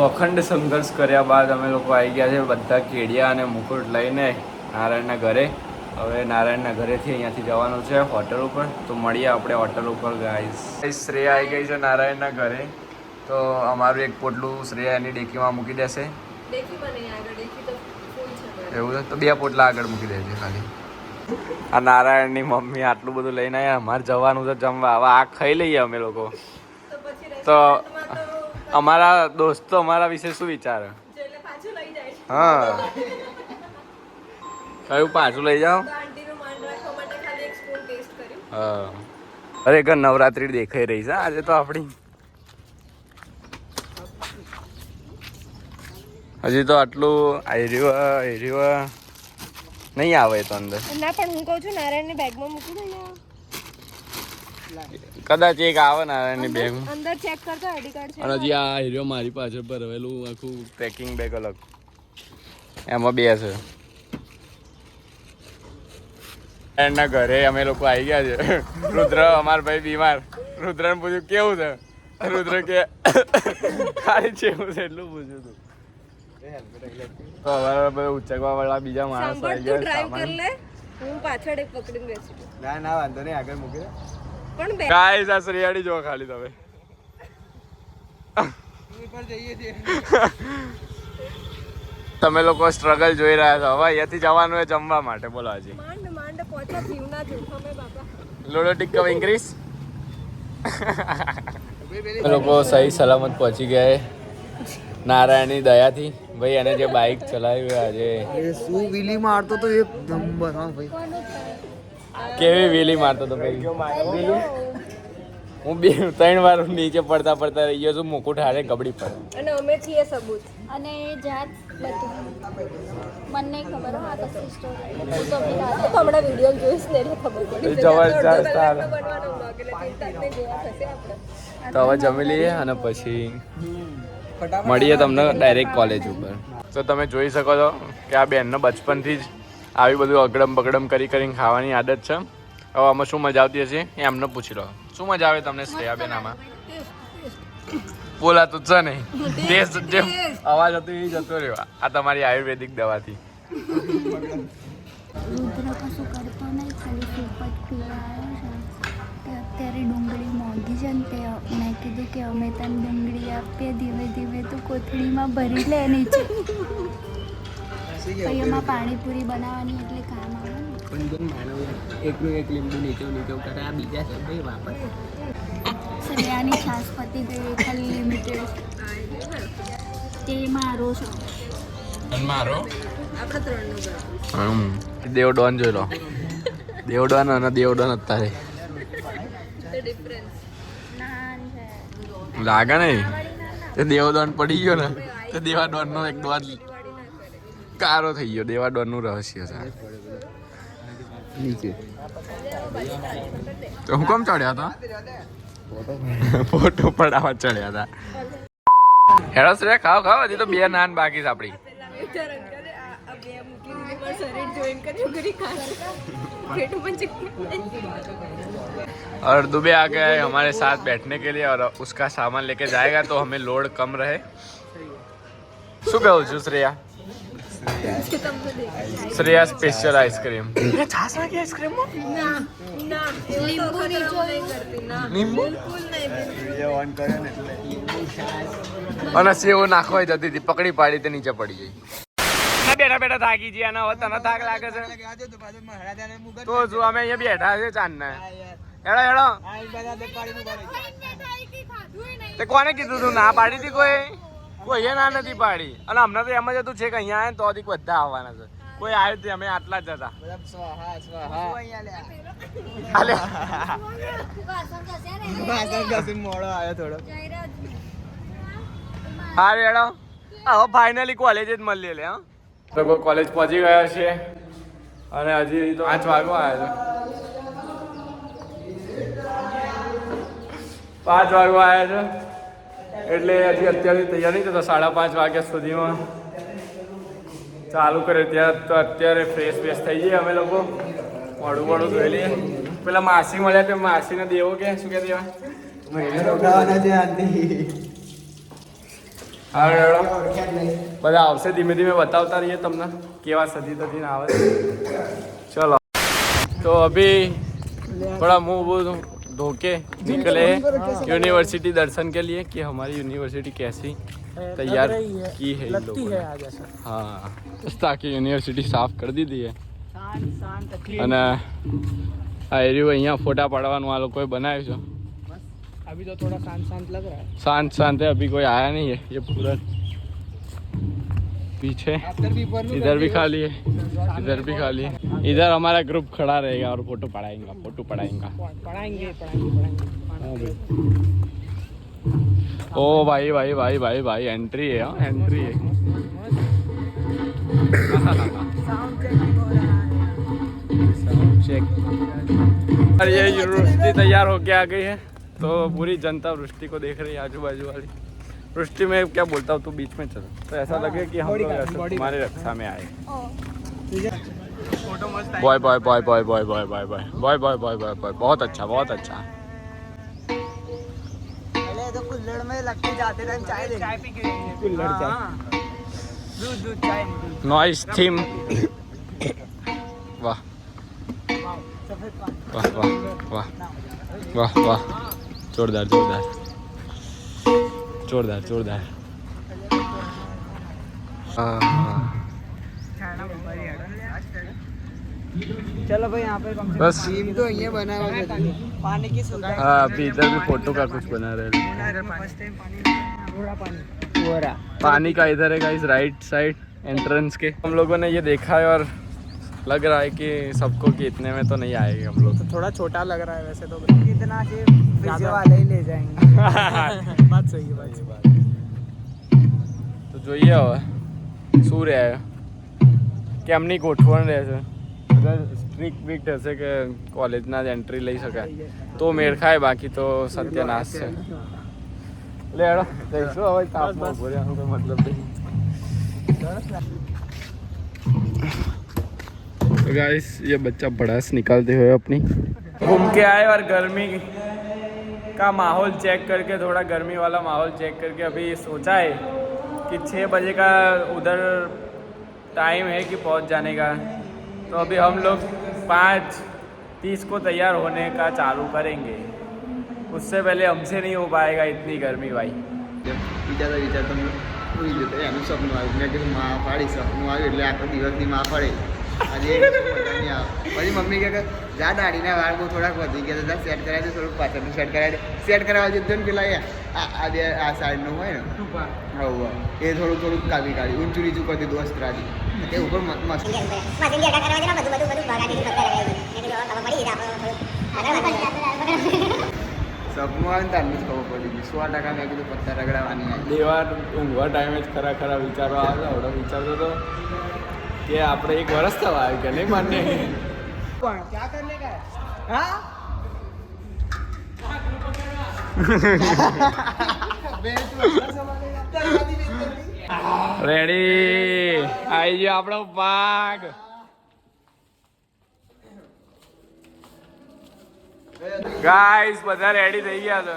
અખંડ સંઘર્ષ કર્યા બાદ અમે લોકો આવી ગયા છે બધા કેડિયા અને મુકુટ લઈને નારાયણના ઘરે. હવે નારાયણના ઘરેથી અહીંયાથી જવાનું છે હોટલ ઉપર. તો મળીએ આપણે હોટલ ઉપર ગાઈસ. શ્રેયા આવી ગઈ છે નારાયણના ઘરે. તો અમારું એક પોટલું શ્રેયા એની ડેકીમાં મૂકી દેશે. એવું છે તો 2 પોટલા આગળ મૂકી દેજે ખાલી. આ નારાયણની મમ્મી આટલું બધું લઈને આવ્યા. અમારે જવાનું છે જમવા. હવે આ ખાઈ લઈએ અમે લોકો. તો અમારા દોસ્તો અમારા વિશે શું વિચારે? હા કયું પાછું લઈ જાઓ? હા અરે ઘર નવરાત્રી દેખાઈ રહી છે આજે તો આપણી. હજી તો આટલું આયર્યું નહીં આવે તો અંદર. ના પણ હું કહું છું નારાયણની બેગમાં મૂકી દો ને. કદાચ એક આવે નારાયણની બેગ અંદર ચેક કરતો આઈડી કાર્ડ છે. અને હજી આ હીરો મારી પાછળ ભરેલું આખું પેકિંગ બેગ અલગ એમાં 2 છે. એના ઘરે અમે લોકો આવી ગયા છે. રુદ્ર અમાર ભાઈ બીમાર. રુદ્રને પૂછ્યું કેવું છે? રુદ્ર કે ખાલી છે એવું છે એટલું પૂછ્યું હતું. તો હવે બધા ઉચકવા વાળા બીજા માણસ આવી ગયા. ડ્રાઈવ કર લે હું પાછળ એક પકડીને બેસી. ના વાંધો નહીં આગળ મૂકી દે. પણ ગાઈસ આ શ્રેયાડી જો ખાલી તમે. તમે લોકો સ્ટ્રગલ જોઈ રહ્યા છો. હવે અહીંયાથી જવાનું હોય જમવા માટે. બોલો હજી માંડ પહોંચા જીવના જોખમે બાપા. લોડો ટિક્કો ઇન્ક્રીઝ. લોકો સહી સલામત પહોંચી ગયા નારાયણની દયાથી. ભાઈ એને જે બાઇક ચલાવ્યું આજે શું વીલી મારતો તો એક નંબર. હા ભાઈ કેવી વીલી મારતો તો ભાઈ. હું 2-3 વાર નીચે પડતા રહી ગયો છું. મુકુટ હારે ગબડી પર. અને અમે છીએ સબૂત. અને જાત બધું મને નહીં ખબર. હા કશી સ્ટોરી તો હમણાં વિડીયો જોઈશ ને એટલે ખબર પડી જબરજસ્ત હાલ. આપણે તો હવે જમી લઈએ અને પછી મળીએ તમને ડાયરેક્ટ કોલેજ ઉપર. તો તમે જોઈ શકો છો કે આ બેનનો બચપનથી જ આવી બધું અગડમ બગડમ કરીને ખાવાની આદત છે. હવે આમાં શું મજા આવતી હશે એમને પૂછી લો. શું મજા આવે તમને શ્રેયા બેન આમાં? બોલાતું છે નહીં. ટેસ્ટ જેમ અવાજ હતો એ જતો રહ્યો. આ તમારી આયુર્વેદિક દવાથી. રુદ્ર કશું કરતો નહીં ખાલી સૂપ જ પીવાયો છે. કે અત્યારે ડુંગળી મોંઘી છે ને તે મેં કીધું કે અમે તને ડુંગળી આપીએ ધીમે ધીમે તું કોથળીમાં ભરી લે નીચે. પછી એમાં પાણીપુરી બનાવવાની એટલે કામ આવે ને. એકનું એક લીંબુ નીચે કરે. આ બીજા છે ભાઈ વાપર. શ્રેયાની છાશ પતી ગઈ ખાલી લિમિટેડ. તે મારો છે. મારો આપણે 3 નું દેવડોન જોઈ લો. દેવડોન અને દેવડોન અત્યારે લાગે નહીં. એ દેવડોન પડી ગયો ને તો દેવાડોન નો એક દોન કારો થઈ ગયો. દેવાડોન નું રહસ્ય છે. નીચે તો હું કેમ ચડ્યા હતા? ફોટો પડાવવા ચડ્યા હતા. હેડો શ્રેયા ખાઓ હજી તો 2 નાન બાકી છે આપણી. और दुबे आ गया है हमारे साथ बैठने के लिए और उसका सामान लेके जाएगा तो हमें लोड कम रहे. શું કહું છું શ્રેયા? Shreya special ice cream. છાસ નાખી આઈસ્ક્રીમ અને સેવ નાખવા જતી હતી. પકડી પાડી તે નીચે પડી ગઈ. બેઠા થાકી ગયા ને. હવે તને થાક લાગે છે તો જો અમે અહીંયા બેઠા છે ચાંદના. હેડો તે કોને કીધું તું ના પાડી હતી? કોઈ ના નથી પાડી. અને અમને તો એમ જ હતું છે કે અહીંયા આવે તો બધા આવવાના છે. કોઈ આવ્યું તે અમે આટલા જ હતા. મોડો આવ્યો થોડો. હા રેડો હવે ફાઇનલી કોલેજ જ મળી લે. હા તો કોલેજ પહોંચી ગયા છે અને હજી તો 5 વાગવા આવ્યા છે. 5 વાગવા આવ્યા છે એટલે હજી અત્યારથી તૈયાર નહીં થતા. 5:30 વાગ્યા સુધીમાં ચાલુ કરે ત્યાં તો અત્યારે ફ્રેશ થઈ જઈએ અમે લોકો. મોડું ધોઈ લઈએ. પેલા માસી મળ્યા તે માસીને દેવો કે શું કે દેવા હા બધા આવશે ધીમે ધીમે બતાવતા રહીએ તમને કેવા સદી તદીને આવે ચલો तो अभी थोड़ा मुंह धोके निकले यूनिवर्सिटी दर्शन के लिए कि हमारी यूनिवर्सिटी कैसी तैयार की है इन लोगों ने हाँ ताकि यूनिवर्सिटी साफ कर दी थी है અને આ એરિયો અહીંયા ફોટા પાડવાનું આ લોકોએ બનાવ્યું છે अभी तो थोड़ा शांत शांत लग रहा है। शांत शांत है अभी कोई आया नहीं है ये पूरा पीछे इधर भी खाली है इधर भी खाली है इधर हमारा ग्रुप खड़ा रहेगा और फोटो पढ़ाएंगे पढ़ाएंगे ओ भाई भाई भाई भाई भाई एंट्री है हाँ एंट्री है साउंड चेक और ये यूनिवर्सिटी तैयार होके आ गई है तो पूरी जनता वृष्टि को देख रही है आजू बाजू वाली वृष्टि में क्या बोलता हूँ तू बीच में चल तो ऐसा लगे कि हम लोग हमारे रक्षा में आए boy boy boy boy boy boy boy boy boy boy boy boy boy बहुत अच्छा बहुत अच्छा पहले तो कुल्हड़ में लगते जाते थे चाय पी के कुल्हड़ चाय दूध चाय नॉइस थीम वाह वाह वाह वाह वाह वाह जोरदार जोरदार जोरदार जोरदार चलो भाई यहाँ पे बस टीम तो ये बना हुआ है पानी की सुविधा हाँ अभी इधर भी फोटो का कुछ बना रहे हैं पानी का इधर है गाइस राइट साइड एंट्रेंस के हम लोगों ने ये देखा है और लग रहा है कि सबको कि इतने में तो नहीं आएंगे हम लोग तो थोड़ा छोटा लग रहा है वैसे तो कितना के ज़्यादा वाले ही ले जाएंगे बात सही है बात તો જોઈએ હવે શું રહે કેમની ગોઠવણ રહેશે અગર સ્ટ્રિક્ટ વિક્ટ હશે કે કોલેજના જ એન્ટ્રી લઈ શકાય તો મેળ ખાય બાકી તો સત્યનાશ છે લે હેડો જઈશું હવે તાપમાં ઉભો રહેવાનો કોઈ મતલબ નહીં तो गाइस ये बच्चा भड़ास निकालते हुए अपनी घूम के आए और गर्मी का माहौल चेक करके थोड़ा गर्मी वाला माहौल चेक करके अभी सोचा है कि 6 बजे का उधर टाइम है कि पहुंच जाने का तो अभी हम लोग 5:30 को तैयार होने का चालू करेंगे उससे पहले हमसे नहीं हो पाएगा इतनी गर्मी भाई આજે પછી મમ્મી કે જા દાઢીના વાળ બહુ થોડાક વધી ગયા હતા સેટ કરાવી દે થોડુંક પાછળનું સેટ કરાવી દે સેટ કરાવવા જતો ને પેલા આ બે આ સાઈડનું હોય ને હા એ થોડુંક થોડુંક કાપી કાઢી ઊંચું નીચું કરી દીધું અસ્ત્રાથી એ ઉપર મસ્ત સપનું આવે ને તારની જ ખબર પડી ગઈ 100% મેં કીધું પત્તા રગડાવાની દેવા ઊંઘવા ટાઈમે જ ખરા ખરા વિચારો આવે આવડો વિચારતો હતો कि આપણે 1 વર્ષ થવા આવ્યું કે નહીં માનને પણ क्या करने का है हाँ રેડી આવી ગયો આપણો પાક ગાઈસ બધા રેડી થઈ ગયા છે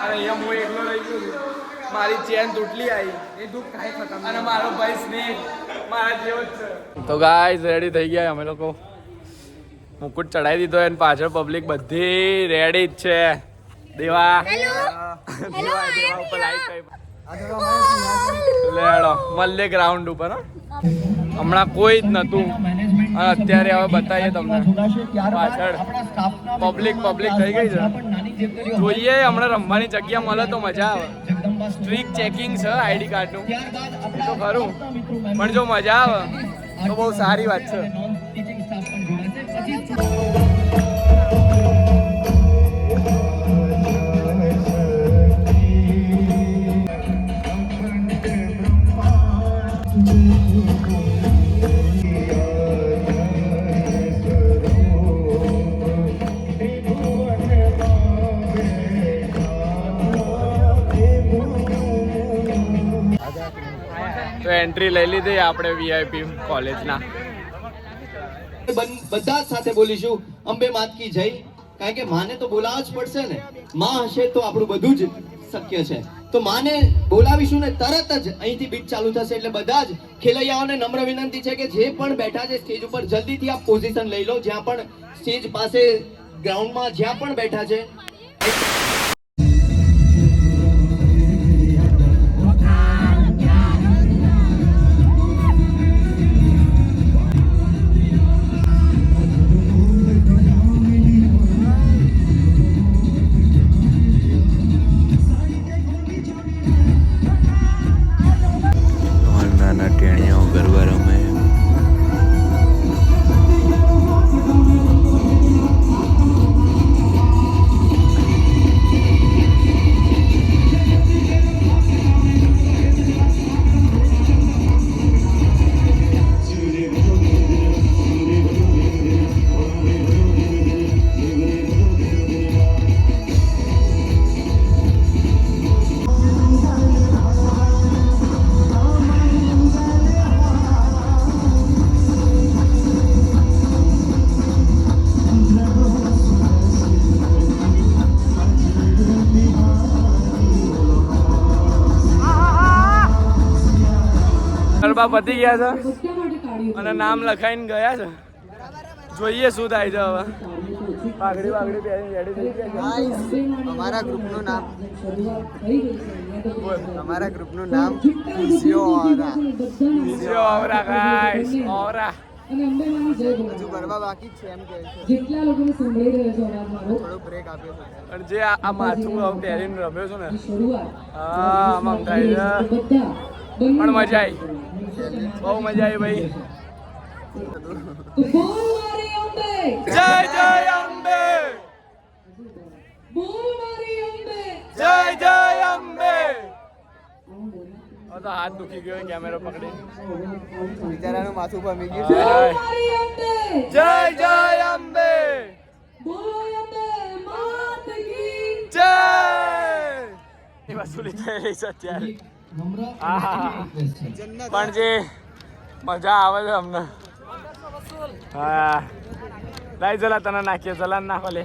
અરે અહીંયા હું એકલો રહી ગયો છું મારી ચેન તૂટલી આવી ये दुख काहे खत्म અને મારો ભાઈ સ્નેહ મારા જેવો જ છે તો ગાઈસ રેડી થઈ ગયા અમે લોકો મુકુટ ચડાવી દીધો અને પાછળ પબ્લિક બધી રેડી જ છે દેવા દેવા ઉપર લાઈક કરી લેડો મલ્લે ગ્રાઉન્ડ ઉપર હમણાં કોઈ જ નતું અને અત્યારે હવે બતાવીએ તમને પાછળ પબ્લિક થઈ ગઈ છે જોઈએ હમણાં રમવાની જગ્યા મળે તો મજા આવે સ્ટ્રીક ચેકિંગ છે આઈડી કાર્ડનું તો ખરું પણ જો મજા આવે તો બહુ સારી વાત છે તો એન્ટ્રી લઈ લીધી આપણે વીઆઈપી કોલેજના બધા જ સાથે બોલીશું અંબે માત કી જય કારણ કે માને તો બોલાવવા જ પડશે ને માં હશે તો આપણું બધું જ શક્ય છે તો માને બોલાવીશું ને તરત જ અહીંથી બીટ ચાલુ થશે એટલે બધા જ ખેલૈયાઓને નમ્ર વિનંતી છે કે જે પણ બેઠા છે સ્ટેજ ઉપર જલ્દીથી આપ પોઝિશન લઈ લો જ્યાં પણ સ્ટેજ પાસે ગ્રાઉન્ડમાં જ્યાં પણ બેઠા છે નાના ટેણીઓ ગરબા રમે ગરબા પતી ગયા છે અને નામ લખાઈને ગયા છે જોઈએ શું થાય છે હવે પાઘડી વાઘડી પહેરીને રેડી થઈ ગયા છે અમારા ગ્રુપનું નામ ખુશીઓ ઓરા. ઓવરા ગાઈસ ઓવરા હજુ ગરબા બાકી જ છે એમ કહે છે. થોડો બ્રેક આપ્યો છે. અને જે આ માથું આવું પહેરીને રમ્યો છું ને હા આમ થાય છે પણ મજા આવી બહુ મજા આવી ભાઈ જય જય અંબે જય જય અંબે તો હાથ દુખી ગયો કેમેરો પકડી બિચારાનું માથું ભમી ગયું છે. જય જય અંબે જય એ વસૂલી થઈ રહી છે અત્યારે પણ જે મજા આવે છે અમને હા લાઈ જલા તને નાખીએ જલા નાખો લે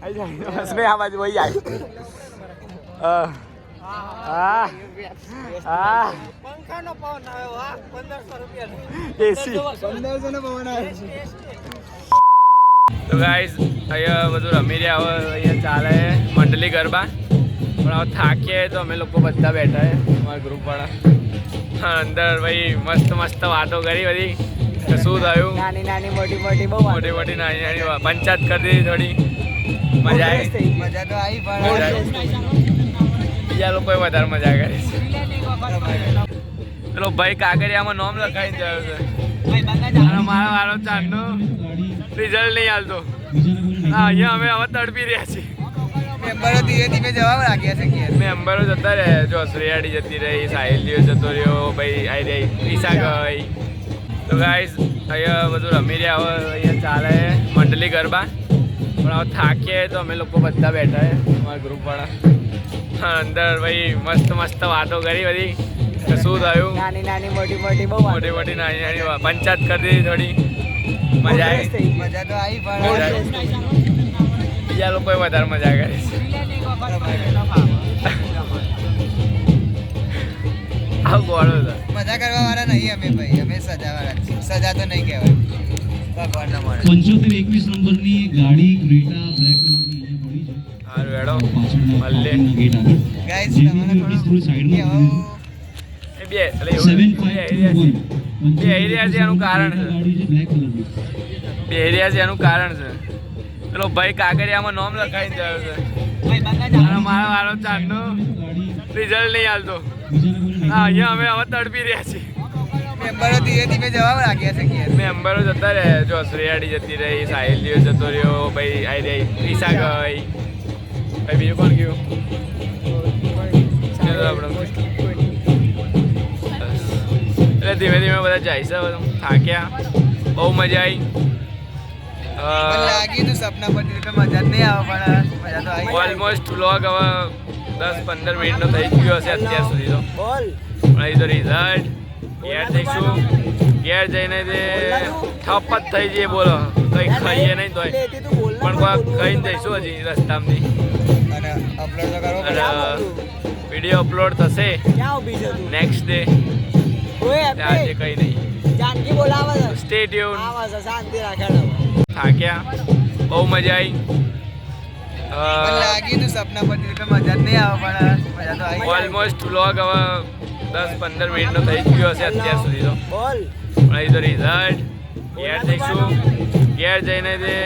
આઈ જાય બસ નહીં આ બાજુ વહી જાય હા હા પંખાનો પવન આવ્યો હા 1500 રૂપિયા એસી 1500 નો પવન આવે છે. તો ગાઈસ અહીંયા બધું રમી રહ્યા હવે અહીંયા ચાલે મંડળી ગરબા પણ હવે થાકીએ તો અમે લોકો બધા બેઠા છે અમારા ગ્રુપવાળા અંદર ભાઈ મસ્ત મસ્ત વાતો કરી બધી કે શું થયું નાની નાની મોટી મોટી બહુ મોટી મોટી નાની નાની પંચાયત કરી દીધી થોડી મજા આવી મજા તો આવી મજા પણ આવી. બીજા લોકોએ વધારે મજા કરી છે પેલો ભાઈ કાગળિયામાં નામ લખાઈને ગયો છે અને મારા વાળો ચાંદનો રિઝલ્ટ નહીં હાલતો હા અહીંયા અમે હવે તડપી રહ્યા છીએ મેમ્બરો ધીરે ધીમે જવા લાગ્યા છે કે મેમ્બરો જતા રહે જો શ્રેયાડી જતી રહી સાહિલ દિવસ જતો રહ્યો ભાઈ આવી રહી ઈશા ગઈ તો ગાઈસ અહીંયા બધું રમી રહ્યા હવે અહીંયા ચાલે મંડળી ગરબા પણ હવે થાકીએ તો અમે લોકો બધા બેઠા છે અમારા ગ્રુપવાળા અંદર ભાઈ મસ્ત મસ્ત વાતો કરી બધી કે શું થયું નાની નાની મોટી મોટી બહુ મોટી મોટી નાની નાની પંચાયત કરી દીધી થોડી મજા આવી મજા તો આવી મજા પણ આવી. બીજા લોકોએ વધારે મજા કરી છે આવું ગોળો છે મજા કરવા વાળા નહીં અમે ભાઈ અમે સજા વાળા છીએ. સજા તો નહીં કહેવાય ભગવાનના માણસ. 7521 નંબરની ગાડી ક્રેટા બ્લેક કલરની અહીંયા પડી છે હારું હેડો મળીએ. ગેટ આગળ ગાઈસ જે તમને બી થોડી સાઈડમાં થોડું એ બે એટલે એવું બે એરિયા છે એનું કારણ છે ગાડી છે બ્લેક કલરની બે એરિયા છે એનું કારણ છે પેલો ભાઈ કાગળિયામાં નામ લખાઈને ગયો છે અને મારા વાળો ચાંદનો રિઝલ્ટ નહીં હાલતો હા અહીંયા અમે હવે તડપી રહ્યા છીએ મેમ્બરો ધીરે ધીમે જવા લાગ્યા છે કે મેમ્બરો જતા રહે જો શ્રેયાડી જતી રહી સાહિલ દિવસ જતો રહ્યો ભાઈ આવી રહી ઈશા ગઈ ભાઈ બીજું કોણ ગયું એટલે ધીમે ધીમે બધા જાય છે બધું થાક્યા બહુ મજા આવી મને લાગી તું સપના પડતી તો મજા જ નહીં આવે પણ મજા તો આવી ઓલમોસ્ટ વ્લોગ હવે 10-15 મિનિટનો થઈ ગયો હશે અત્યાર સુધી તો બોલ પણ અહીં તો રિઝલ્ટ ઘેર જઈશું ઘેર જઈને જે ઠપ જ થઈ જઈએ બોલો કંઈ ખાઈએ નહીં તોય પણ કોઈ કહીને જઈશું હજી રસ્તામાંથી અને અપલોડ તો કરવો પડે. વિડીયો અપલોડ થશે ક્યાં ઊભી છે તું? Next day. ઓય આજે હેપી કઈ નહીં. જાનકી બોલાવે છે. Stay tune. આવા છે શાંતિ રાખે ને. થાક્યા, બહુ મજા આવી. મને લાગી તું સપના પરથી તો મજા જ નહીં આવે પણ મજા તો આવી. ઓલમોસ્ટ વ્લોગ હવે 10-15 મિનિટનો થઈ જ ગયો હશે અત્યાર સુધી તો. બોલ. પણ અહીં તો રિઝલ્ટ ઘેર જઈશું. ઘેર જઈને જે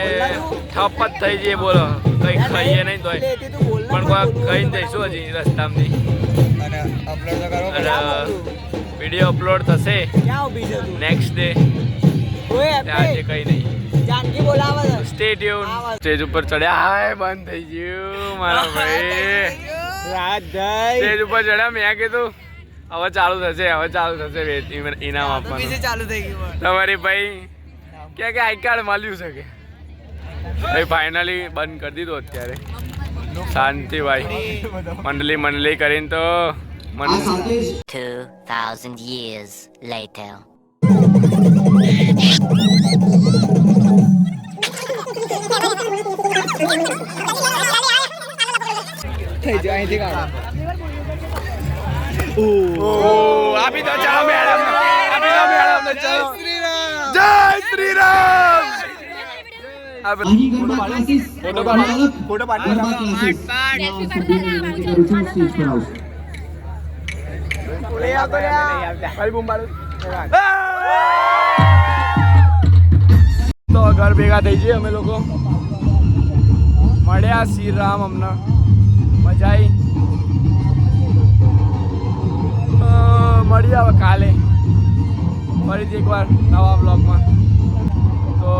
ઠપ જ થઈ જઈએ, બોલો કંઈ ખાઈએ નહીં તોય લેતી તું બોલ પણ કોઈ ખાઈને જઈશું હજી રસ્તામાંથી. અને અપલોડ તો કરવો પડે. વિડીયો અપલોડ થશે ક્યાં ઊભી છે તું? Next day. ઓય આજે હેપી કઈ નહીં. જાનકી બોલાવે છે. Stay tune. સ્ટેજ ઉપર ચડ્યા, હાય બંધ થઈ ગયું મારા ભાઈ. સ્ટેજ ઉપર ચડ્યા, મેં કીધું હવે ચાલુ થશે, હવે ચાલુ થશે ઇનામ આપવાનું. ચાલુ થઈ ગયું. તમારી ભાઈ કે આઈ કાર્ડ મળ્યું છે કે ભાઈ ફાઇનલી બંધ કરી દીધું અત્યારે. શાંતિ ભાઈ, મંડલી કરીને તો આ સાથે જ 2,000 years later. થઈ જાય અહીંથી કાઢો. આપી દો, ચાલો મેડમ, આપી દો મેડમ, ચાલો. જય શ્રી રામ. અહીં ગરબા ક્લાસીસ ફોટો પાડો. ગરબા ક્લાસીસ સ્ટેજ પર આવશે. તો ઘર ભેગા થઈ જઈએ અમે લોકો. મળ્યા શ્રી રામ, અમને મજા આવી. મળીએ હવે કાલે ફરીથી એકવાર નવા બ્લોગમાં. તો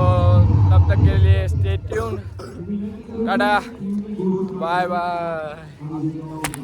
તબ તક કે લીએ સ્ટે ટ્યુન. ટાટા, બાય બાય.